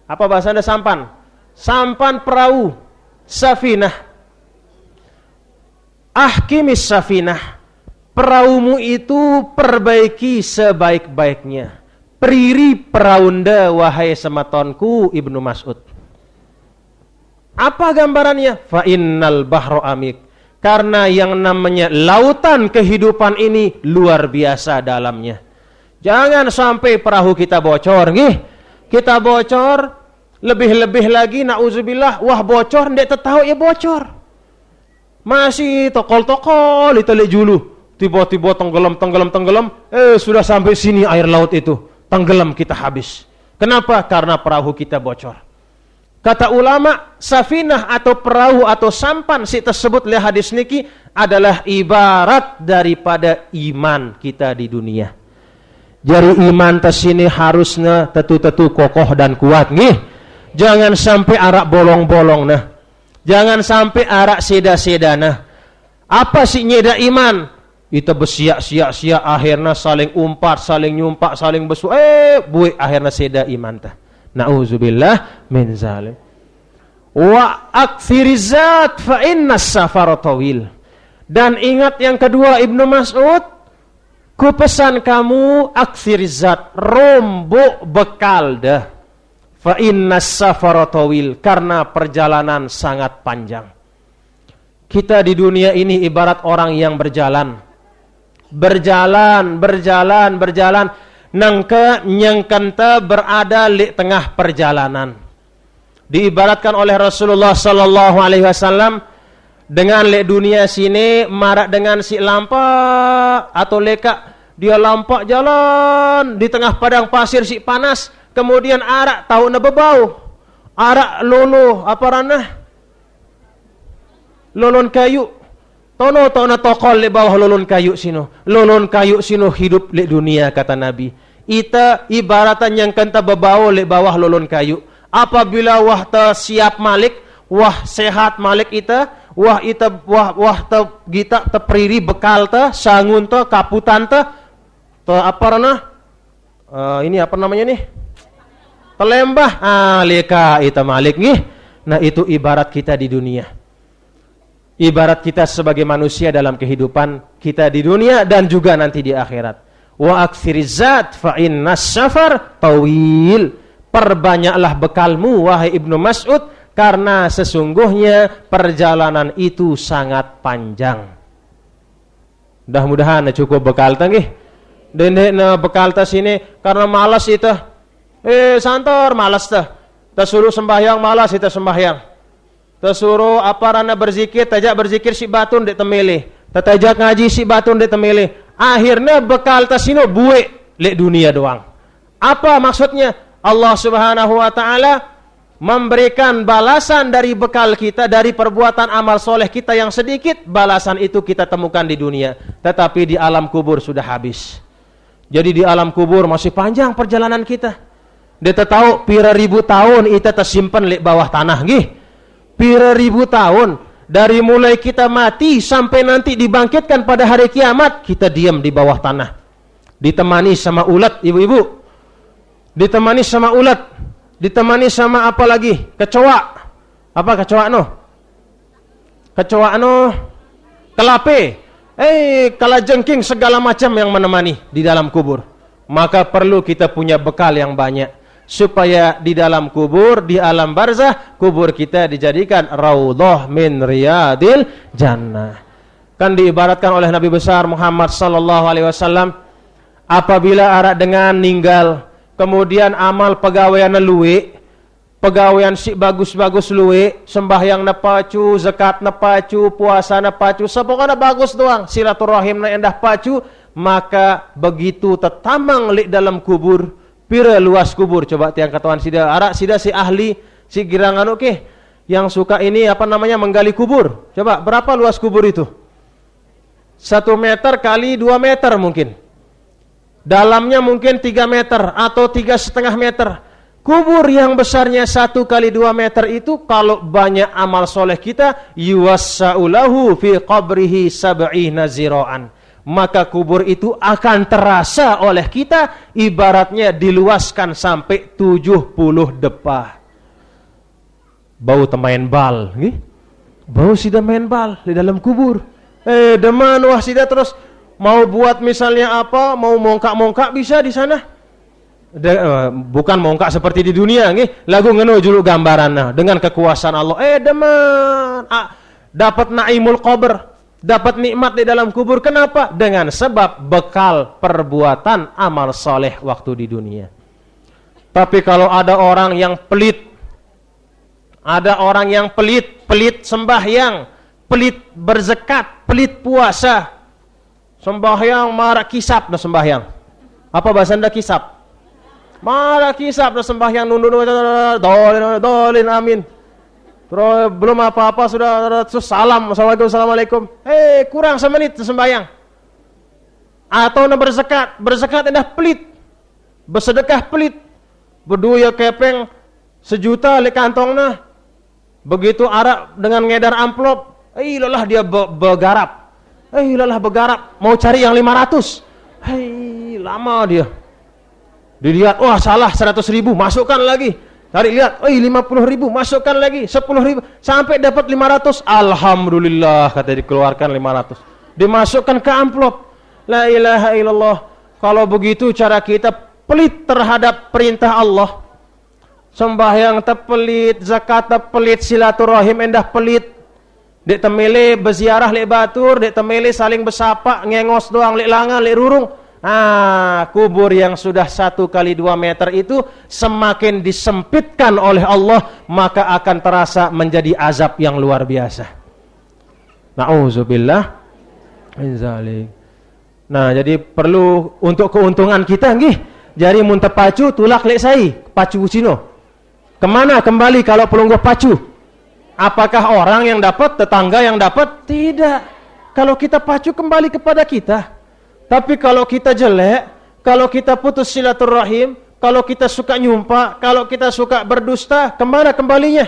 apa bahasa Anda sampan? Sampan perahu, safinah. Ahkimis safinah. Perahumu itu perbaiki sebaik-baiknya. Priri peraunda wahai sematonku Ibnu Mas'ud. Apa gambarannya? Fa innal bahra amik. Karena yang namanya lautan kehidupan ini luar biasa dalamnya. Jangan sampai perahu kita bocor, nggih. Kita bocor, lebih-lebih lagi nauzubillah, wah bocor ndek tahu ya bocor. Masih tokol-tokol itu le julu. Tiba-tiba tenggelam, sudah sampai sini air laut itu. Tenggelam kita habis. Kenapa? Karena perahu kita bocor. Kata ulama, safinah atau perahu atau sampan si tersebut lihat hadis niki adalah ibarat daripada iman kita di dunia. Jadi iman tersini harusnya tetu-tetu kokoh dan kuat nih. Jangan sampai arak bolong-bolong nah. Jangan sampai arak seda-seda nah. Apa sih nyeda iman? Itu bersiak-siak akhirnya saling umpat, saling nyumpak, saling besu. Buik akhirnya seda iman tah. Na'udzubillah min zalim. Wa aktsirizat fa innas safara tawil. Dan ingat yang kedua Ibnu Mas'ud, ku pesan kamu aktsirizat, rombok bekal dah. Fa innas safara tawil, karena perjalanan sangat panjang. Kita di dunia ini ibarat orang yang berjalan. Berjalan. Nangke nyengkenta berada di tengah perjalanan. Diibaratkan oleh Rasulullah sallallahu alaihi wasallam dengan lek dunia sini marak dengan si lampak atau leka dia lampak jalan di tengah padang pasir si panas, kemudian arak tahu na bebau. Arak lolo apa ranah? Lolon kayu. Tono tokol le bawah lolon kayu sino. Lolon kayu sino hidup le dunia kata Nabi. Ita ibaratan yang kenta bebau le bawah lolon kayu. Apabila wah ta siap malik, wah sehat malik ita, wah ta gita ta priri bekal ta, sangun ta, kaputan ta apa rana? Ini apa namanya nih? Telembah. Leka ita malik nih. Nah itu ibarat kita di dunia. Ibarat kita sebagai manusia dalam kehidupan kita di dunia dan juga nanti di akhirat. Wa aktsirizat fa innas safar tawil. Perbanyaklah bekalmu wahai Ibnu Mas'ud, karena sesungguhnya perjalanan itu sangat panjang. Mudah-mudahan cukup bekal tangih. Dendek na bekal tas ini karena malas itu. Santor malas tah. Tersuruh sembahyang malas itu sembahyang. Tersuruh apa rana berzikir, tajak berzikir si batun dek temele. Tajak ngaji si batun dek temele. Akhirnya bekal tasino buek lek dunia doang. Apa maksudnya? Allah Subhanahu wa taala memberikan balasan dari bekal kita, dari perbuatan amal soleh kita yang sedikit, balasan itu kita temukan di dunia. Tetapi di alam kubur sudah habis. Jadi di alam kubur masih panjang perjalanan kita. Dia tahu pira ribu tahun kita tersimpan lek bawah tanah gih. Pira ribu tahun dari mulai kita mati sampai nanti dibangkitkan pada hari kiamat, kita diam di bawah tanah, ditemani sama ulat, ibu-ibu, ditemani sama ulat, ditemani sama apa lagi? Kecoa. Apa kecoa no? Kecoa no? Kelape. Kalajengking segala macam yang menemani di dalam kubur. Maka perlu kita punya bekal yang banyak. Supaya di dalam kubur, di alam barzah, kubur kita dijadikan raudhah min riyadil jannah. Kan diibaratkan oleh Nabi besar Muhammad sallallahu alaihi wasallam, apabila arak dengan ninggal, kemudian amal pegawaian luwe, pegawaian si bagus-bagus luwe, sembahyang na pacu, zakat na pacu, puasa na pacu, sepokoknya bagus doang, silaturahim na endah pacu, maka begitu tetamang li dalam kubur, pira luas kubur. Coba tiang katawan sida, arak sida si ahli, si girangan oke, yang suka ini apa namanya menggali kubur. Coba berapa luas kubur itu? 1 meter kali 2 meter mungkin. Dalamnya mungkin 3 meter atau 3,5 meter. Kubur yang besarnya 1 kali 2 meter itu, kalau banyak amal soleh kita, yuwassa'ulahu fi qabrihi sab'ina zira'an, maka kubur itu akan terasa oleh kita ibaratnya diluaskan sampai 70 depah. Bau temain bal, nih? Bau sida main bal di dalam kubur. Deman wah sida terus mau buat misalnya apa, mau mongkak-mongkak bisa di sana. Bukan mongkak seperti di dunia, nih. Lagu ngeno julu gambaran dengan kekuasaan Allah. Deman dapat naimul qabr, dapat nikmat di dalam kubur. Kenapa? Dengan sebab bekal perbuatan amal soleh waktu di dunia. Tapi kalau ada orang yang pelit, ada orang yang pelit sembahyang, pelit berzakat, pelit puasa, sembahyang marak kisap na sembahyang. Apa bahasa Anda kisap? Marak kisap na sembahyang nundun dolin amin. Terus belum apa-apa sudah terus salam, assalamualaikum. Kurang semenit sembahyang. Atau na berzakat endah pelit, bersedekah pelit, berduya kepeng 1 juta le kantongna. Begitu arak dengan ngedar amplop, lelah dia begarap. Lelah begarap, mau cari yang 500. Lama dia. Dilihat, wah salah 100.000, masukkan lagi. Cari lihat, 50.000, masukkan lagi 10.000, sampai dapat 500. Alhamdulillah, kata dikeluarkan 500. Dimasukkan ke amplop. La ilaha illallah. Kalau begitu cara kita pelit terhadap perintah Allah. Sembahyang tepelit, zakat tepelit, silaturahim endah pelit. Dek temele berziarah lek batur, dek temele saling bersapa, ngengos doang lek langan, lek rurung. Kubur yang sudah 1 kali 2 meter itu semakin disempitkan oleh Allah, maka akan terasa menjadi azab yang luar biasa. Na'udzubillah min zalik. Nah, jadi perlu untuk keuntungan kita nggih. Jari mun tepacu tulak lek sai, pacu cino. Kemana kembali kalau pelungguh pacu? Apakah orang yang dapat, tetangga yang dapat? Tidak. Kalau kita pacu kembali kepada kita. Tapi kalau kita jelek, kalau kita putus silaturahim, kalau kita suka nyumpah, kalau kita suka berdusta, kemana kembalinya?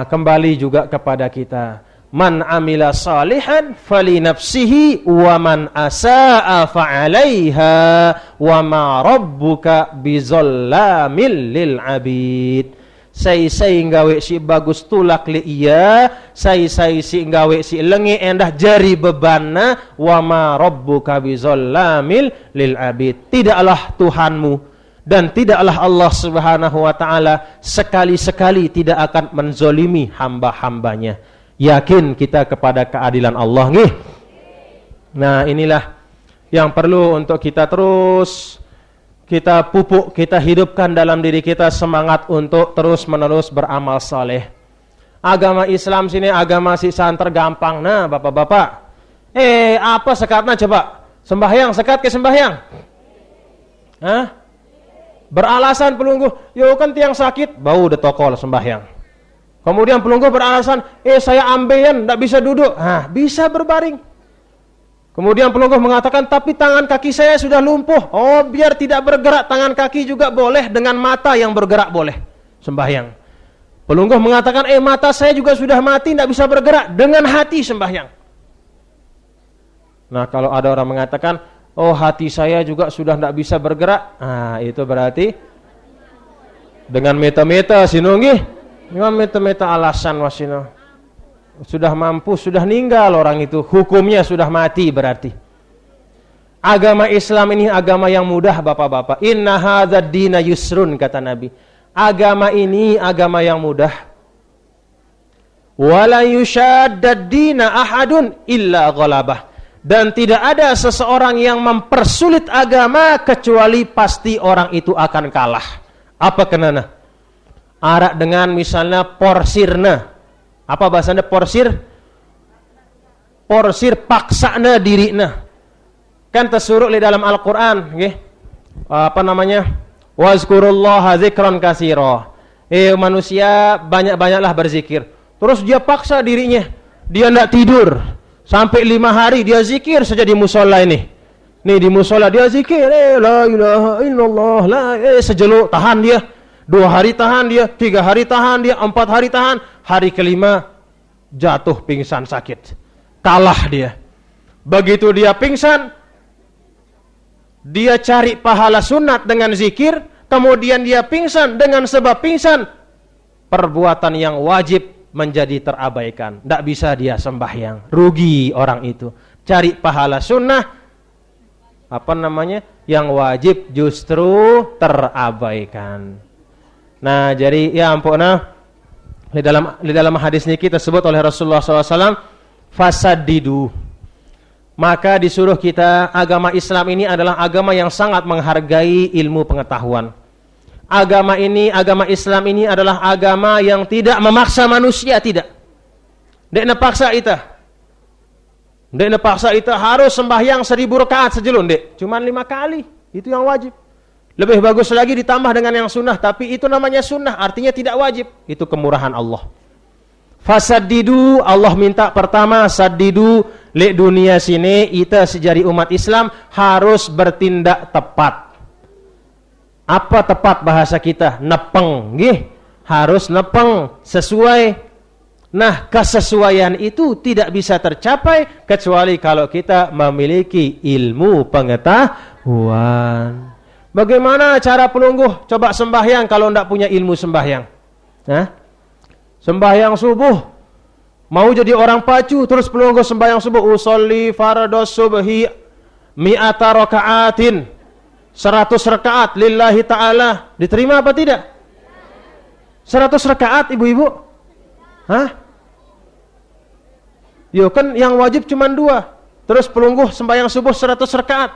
Kembali juga kepada kita. Man amila salihan fali nafsihi wa man asaa fa'alaiha wa ma rabbuka bizallamil lil abid. Sai nggawe si bagus tulak li iya, sai si nggawe si lengi endah jari bebanna, wa ma rabbuka bizallamil lil abid. Tidaklah Tuhanmu dan tidaklah Allah Subhanahu wa taala sekali-sekali tidak akan menzolimi hamba-hambanya. Yakin kita kepada keadilan Allah nih. Nah, inilah yang perlu untuk kita terus kita pupuk, kita hidupkan dalam diri kita semangat untuk terus-menerus beramal saleh. Agama Islam sini agama si santer gampang. Nah, bapak-bapak, apa sekatnya coba? Sembahyang, sekat ke sembahyang. Beralasan pelungguh, yo kan tiang sakit, bau de tokol sembahyang. Kemudian pelungguh beralasan, saya ambeien, tidak bisa duduk. Bisa berbaring. Kemudian pelungguh mengatakan, tapi tangan kaki saya sudah lumpuh. Biar tidak bergerak, tangan kaki juga boleh, dengan mata yang bergerak boleh. Sembahyang. Pelungguh mengatakan, mata saya juga sudah mati, tidak bisa bergerak, dengan hati sembahyang. Nah, kalau ada orang mengatakan, hati saya juga sudah tidak bisa bergerak, itu berarti dengan meta-meta sinungi. Meta-meta alasan wasino. Sudah mampu, sudah meninggal orang itu, hukumnya sudah mati berarti. Agama Islam ini agama yang mudah, bapak-bapak. Inna hadzal dina yusrun, kata Nabi. Agama ini agama yang mudah. wala yushaddad dina ahadun illa ghalabah. Dan tidak ada seseorang yang mempersulit agama kecuali pasti orang itu akan kalah. Apa kenana? Arak dengan misalnya porsirna. Apa bahasanya porsir? Porsir paksana dirina. Kan tersuruh di dalam Al-Qur'an, nggih. Apa namanya? Wazkurullaha dzikran katsira. Manusia banyak-banyaklah berzikir. Terus dia paksa dirinya. Dia enggak tidur. Sampai 5 hari dia zikir saja di musola ini. Nih di musola dia zikir, la ilaha illallah, sejeluk tahan dia. 2 hari tahan dia, 3 hari tahan dia, 4 hari tahan. Hari kelima jatuh pingsan sakit. Kalah dia. Begitu dia pingsan, dia cari pahala sunat dengan zikir, kemudian dia pingsan dengan sebab pingsan. Perbuatan yang wajib menjadi terabaikan. Tidak bisa dia sembahyang. Rugi orang itu. Cari pahala sunnah, apa namanya, yang wajib justru terabaikan. Nah, jadi ya ampuna, di dalam hadis ini kita sebut oleh Rasulullah SAW, fasaddidu. Maka disuruh kita, agama Islam ini adalah agama yang sangat menghargai ilmu pengetahuan. Agama ini, agama Islam ini adalah agama yang tidak memaksa manusia, tidak. Dek nepaksa ita harus sembahyang 1000 rakaat sejelun, dek. Cuman 5 kali, itu yang wajib. Lebih bagus lagi ditambah dengan yang sunnah, tapi itu namanya sunnah, artinya tidak wajib. Itu kemurahan Allah. Fasaddidu, Allah minta pertama, saddidu, lek dunia sini, ita sejari umat Islam harus bertindak tepat. Apa tepat bahasa kita? Nepeng, nggih. Harus nepeng sesuai. Nah, kesesuaian itu tidak bisa tercapai kecuali kalau kita memiliki ilmu pengetahuan. Bagaimana cara pelungguh coba sembahyang kalau tidak punya ilmu sembahyang? Hah? Sembahyang subuh, mau jadi orang pacu terus pelungguh sembahyang subuh, usolli fardhos subhi mi'ata raka'atin. 100 rakaat lillahi ta'ala. Diterima apa tidak? 100 rakaat ibu-ibu? Hah? Yo kan yang wajib cuma 2. Terus pelungguh sembahyang subuh 100 rakaat.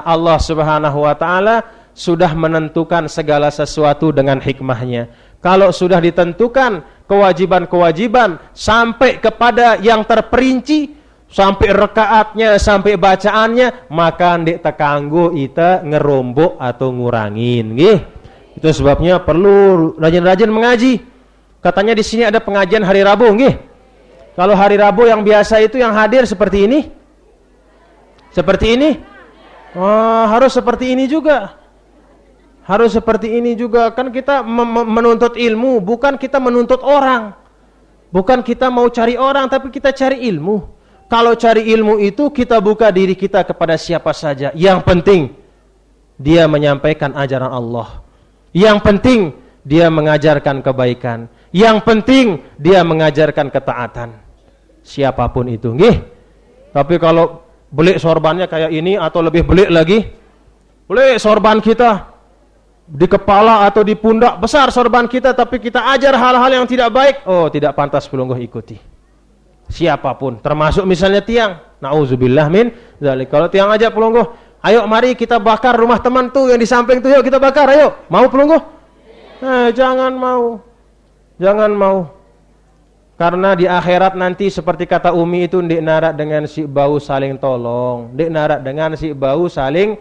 Allah Subhanahu wa ta'ala sudah menentukan segala sesuatu dengan hikmahnya. Kalau sudah ditentukan kewajiban-kewajiban sampai kepada yang terperinci, sampai rekaatnya, sampai bacaannya, maka ndik tekanggo ita ngerombok atau ngurangin, nggih. Itu sebabnya perlu rajin-rajin mengaji. Katanya di sini ada pengajian hari Rabu, nggih. Kalau hari Rabu yang biasa itu yang hadir seperti ini. Seperti ini. Harus seperti ini juga. Harus seperti ini juga. Kan kita menuntut ilmu, bukan kita menuntut orang. Bukan kita mau cari orang, tapi kita cari ilmu. Kalau cari ilmu itu kita buka diri kita kepada siapa saja. Yang penting dia menyampaikan ajaran Allah. Yang penting dia mengajarkan kebaikan. Yang penting dia mengajarkan ketaatan. Siapapun itu, nggih. Tapi kalau belik sorbannya kayak ini atau lebih belik lagi, belik sorban kita di kepala atau di pundak besar sorban kita, tapi kita ajar hal-hal yang tidak baik, tidak pantas pelungguh ikuti. Siapapun, termasuk misalnya tiang. Nauzubillah min dzalik. Kalau tiang aja pelungguh, ayo mari kita bakar rumah teman tuh yang di samping tuh, yuk kita bakar, ayo. Mau pelungguh? Jangan mau. Jangan mau. Karena di akhirat nanti seperti kata Umi itu, ndik narak dengan si bau saling tolong, ndik narak dengan si bau saling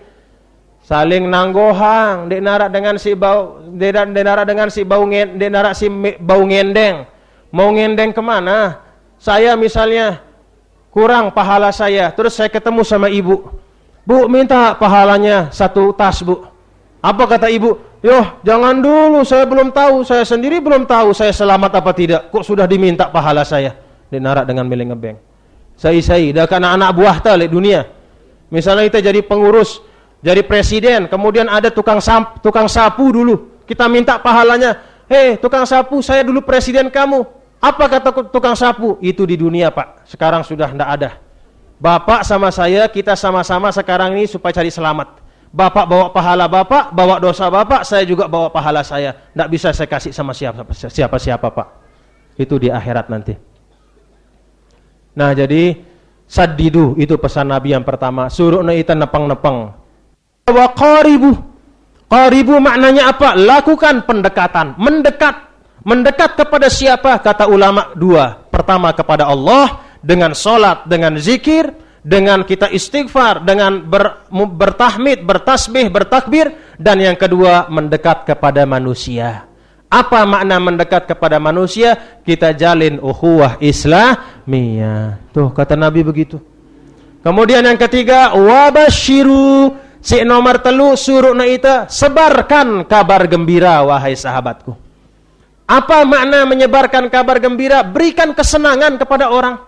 nanggohang, ndik narak dengan si bau, ndik narak dengan si bau ndik narak si bau ngendeng. Mau ngendeng kemana? Saya misalnya kurang pahala saya, terus saya ketemu sama ibu. Bu, minta pahalanya 1 tas, Bu. Apa kata ibu? Yoh, jangan dulu, saya belum tahu, saya sendiri belum tahu saya selamat apa tidak. Kok sudah diminta pahala saya? Dinarak dengan milih ngebeng. Saya dah kan anak buah ta di dunia. Misalnya kita jadi pengurus, jadi presiden, kemudian ada tukang sapu dulu. Kita minta pahalanya. Tukang sapu, saya dulu presiden kamu. Apa kata tukang sapu? Itu di dunia, Pak. Sekarang sudah tidak ada. Bapak sama saya, kita sama-sama sekarang ini supaya cari selamat. Bapak bawa pahala Bapak, bawa dosa Bapak, saya juga bawa pahala saya. Tidak bisa saya kasih sama siapa-siapa, Pak. Itu di akhirat nanti. Nah, jadi saddidu itu pesan Nabi yang pertama, suruh ita nepeng-nepeng. Wa qaribu. Qaribu maknanya apa? Lakukan pendekatan, mendekat kepada siapa? Kata ulama dua. Pertama kepada Allah dengan salat, dengan zikir, dengan kita istighfar, dengan bertahmid, bertasbih, bertakbir, dan yang kedua mendekat kepada manusia. Apa makna mendekat kepada manusia? Kita jalin ukhuwah Islamiyah. Tuh kata Nabi begitu. Kemudian yang ketiga, wabashiru. Si nomor telu suruh ita sebarkan kabar gembira wahai sahabatku. Apa makna menyebarkan kabar gembira? Berikan kesenangan kepada orang.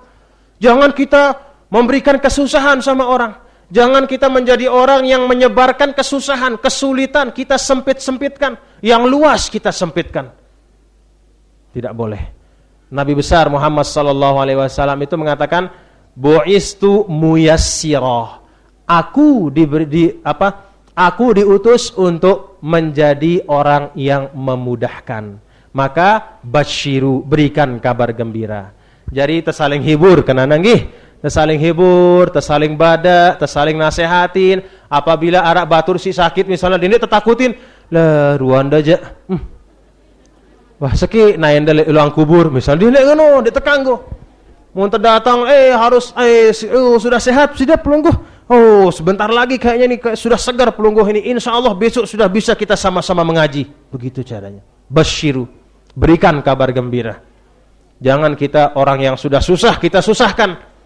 Jangan kita memberikan kesusahan sama orang. Jangan kita menjadi orang yang menyebarkan kesusahan, kesulitan, kita sempit-sempitkan. Yang luas kita sempitkan. Tidak boleh. Nabi besar Muhammad SAW itu mengatakan, bu'istu muyassirah. Aku diutus untuk menjadi orang yang memudahkan. Maka basyiru, berikan kabar gembira. Jadi tersaling hibur kena nanggih. Tersaling hibur, tersaling badak, tersaling nasehatin. Apabila arak batur si sakit misalnya dini tetakutin, lah ruanda aja. Wah seki naik dari ulang kubur misalnya dini ngono ditekanggo. Mun datang harus sudah sehat, sudah pelungguh. Oh, sebentar lagi kayaknya nih sudah segar pelungguh ini. Insyaallah besok sudah bisa kita sama-sama mengaji. Begitu caranya. Basyiru, berikan kabar gembira. Jangan kita orang yang sudah susah kita susahkan.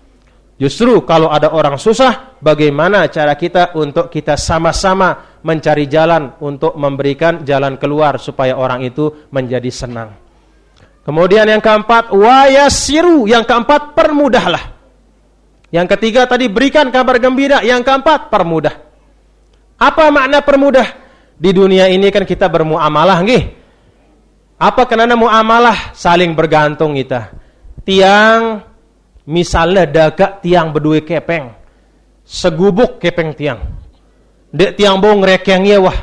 Justru kalau ada orang susah, bagaimana cara kita untuk kita sama-sama mencari jalan untuk memberikan jalan keluar supaya orang itu menjadi senang. Kemudian yang keempat, wayassiru. Yang keempat, permudahlah. Yang ketiga tadi berikan kabar gembira. Yang keempat, permudah. Apa makna permudah? Di dunia ini kan kita bermuamalah nggih. Apa kenana muamalah? Saling bergantung kita. Tiang misalnya dagak tiang berdua kepeng. Segubuk kepeng tiang. Dek tiang bau ngerekengnya wah.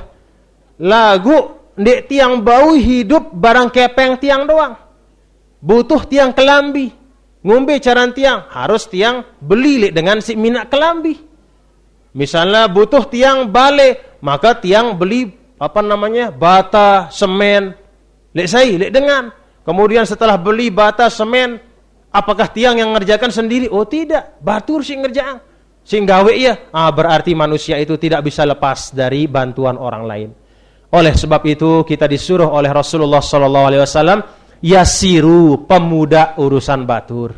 Lagu dek tiang bau hidup barang kepeng tiang doang. Butuh tiang kelambi. Ngombe caran tiang, harus tiang beli dengan si minyak kelambi. Misalnya butuh tiang bale, maka tiang beli bata, semen. Lek dengan. Kemudian setelah beli bata, semen, apakah tiang yang ngerjakan sendiri? Oh tidak, batur si ngerjaan. Si nggawe iya. Berarti manusia itu tidak bisa lepas dari bantuan orang lain. Oleh sebab itu kita disuruh oleh Rasulullah SAW yasiru, pemuda urusan batur.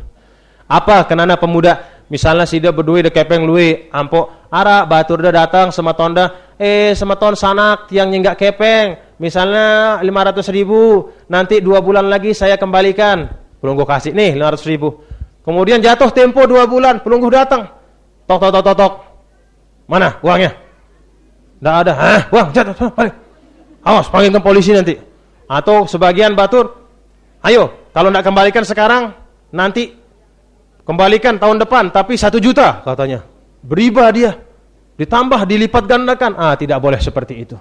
Apa kenana pemuda? Misalnya si dia berdua de kepeng luwe, ampo ara batur dah datang sematonda, sematon sanak tiang nyenggak kepeng. Misalnya 500.000, nanti 2 bulan lagi saya kembalikan. Pelungguh kasih nih 500.000. Kemudian jatuh tempo 2 bulan, pelungguh datang. Tok. Mana uangnya? Nggak ada. Uang jatuh, balik. Awas panggil polisi nanti. Atau sebagian batur, ayo, kalau tidak kembalikan sekarang, nanti kembalikan tahun depan, tapi 1 juta katanya. Beriba dia, ditambah, dilipat gandakan. Tidak boleh seperti itu.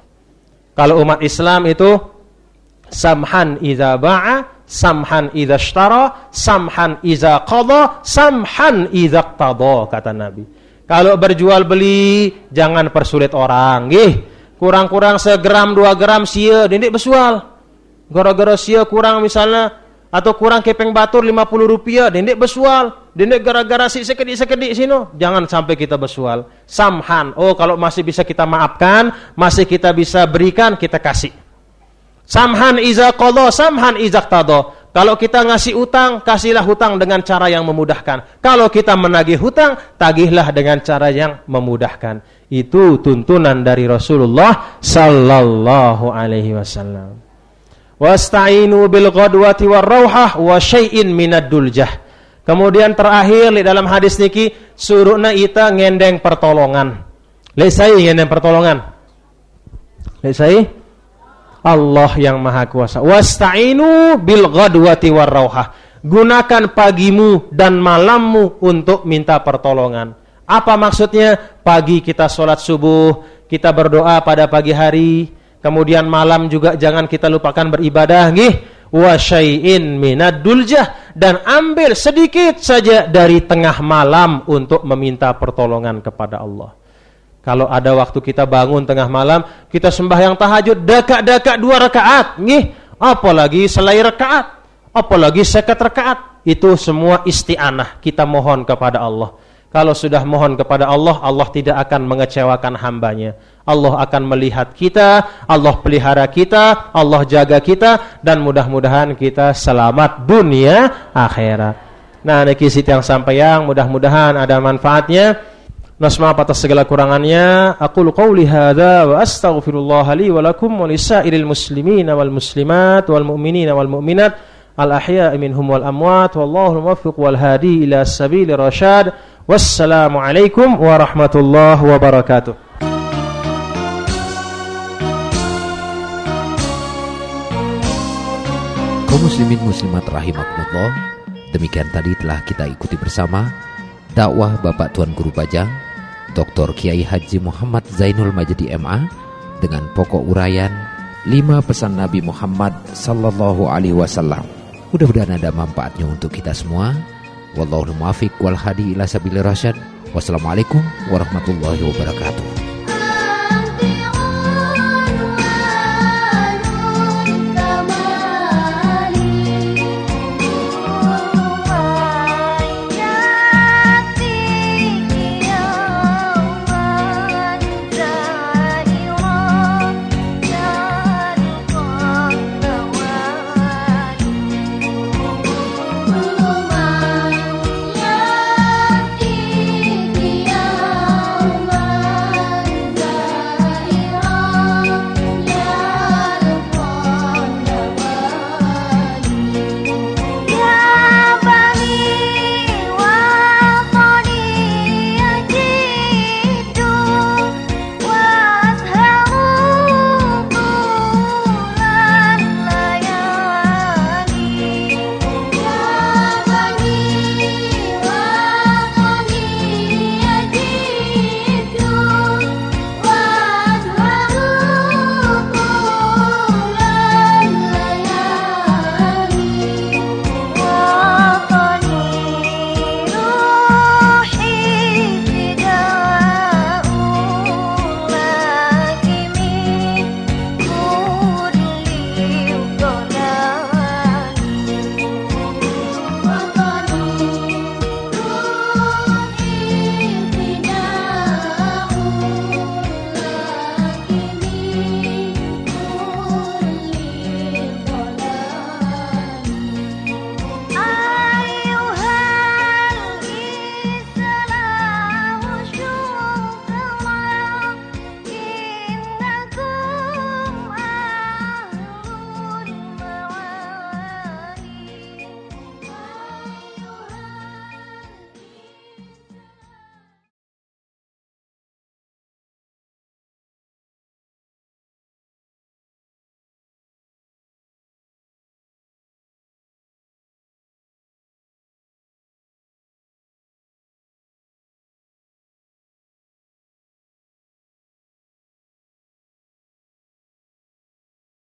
Kalau umat Islam itu samhan idza ba'a, samhan idza ishtara, samhan idza qada, samhan idza iqtada, kata Nabi. Kalau berjual beli, jangan persulit orang. Kurang-kurang segram 2 gram sia, dindik besual. Gara-gara sia kurang misalnya, atau kurang kepeng batur 50 rupiah, dindik besual. Dindik gara-gara si sekedik sino, jangan sampai kita besual. Samhan, kalau masih bisa kita maafkan, masih kita bisa berikan, kita kasih. Samhan iza qadha, samhan iza iqtada. Kalau kita ngasih utang, kasihlah hutang dengan cara yang memudahkan. Kalau kita menagih hutang, tagihlah dengan cara yang memudahkan. Itu tuntunan dari Rasulullah sallallahu alaihi wasallam. Wasta'inu bil ghadwati war rauhah wa syai'in minad duljah. Kemudian terakhir di dalam hadis niki suruhna ita ngendeng pertolongan. Lesai ngendeng pertolongan. Lesai Allah yang maha kuasa. Wasta'inu bil ghadwati war rauhah. Gunakan pagimu dan malammu untuk minta pertolongan. Apa maksudnya? Pagi kita sholat subuh, kita berdoa pada pagi hari. Kemudian malam juga jangan kita lupakan beribadah. wa syai'in minad duljah, dan ambil sedikit saja dari tengah malam untuk meminta pertolongan kepada Allah. Kalau ada waktu kita bangun tengah malam, kita sembahyang tahajud, dakak-dakak 2 rakaat, apalagi selai rakaat, apalagi sekat rakaat, itu semua isti'anah, kita mohon kepada Allah. Kalau sudah mohon kepada Allah, Allah tidak akan mengecewakan hambanya. Allah akan melihat kita, Allah pelihara kita, Allah jaga kita, dan mudah-mudahan kita selamat dunia akhirat. Nah, niki yang sampai yang mudah-mudahan ada manfaatnya. Nasma atas segala kurangannya. Aqulu qawli hadza wa astaghfirullah li wa lakum wa lisairil muslimina wal muslimat wal mu'minina wal mu'minat al ahya'i minhum wal amwat, wallahu muwaffiq wal hadi ila sabilir rasyad. Wassalamualaikum warahmatullahi wabarakatuh. Kaum muslimin muslimat rahimakumullah, demikian tadi telah kita ikuti bersama dakwah Bapak Tuan Guru Bajang Dr. Kiai Haji Muhammad Zainul Majdi MA dengan pokok uraian 5 pesan Nabi Muhammad sallallahu alaihi wasallam. Mudah-mudahan ada manfaatnya untuk kita semua. Wallahu muwaffiq wal hadi ila sabilir rasyad. Wassalamualaikum warahmatullahi wabarakatuh.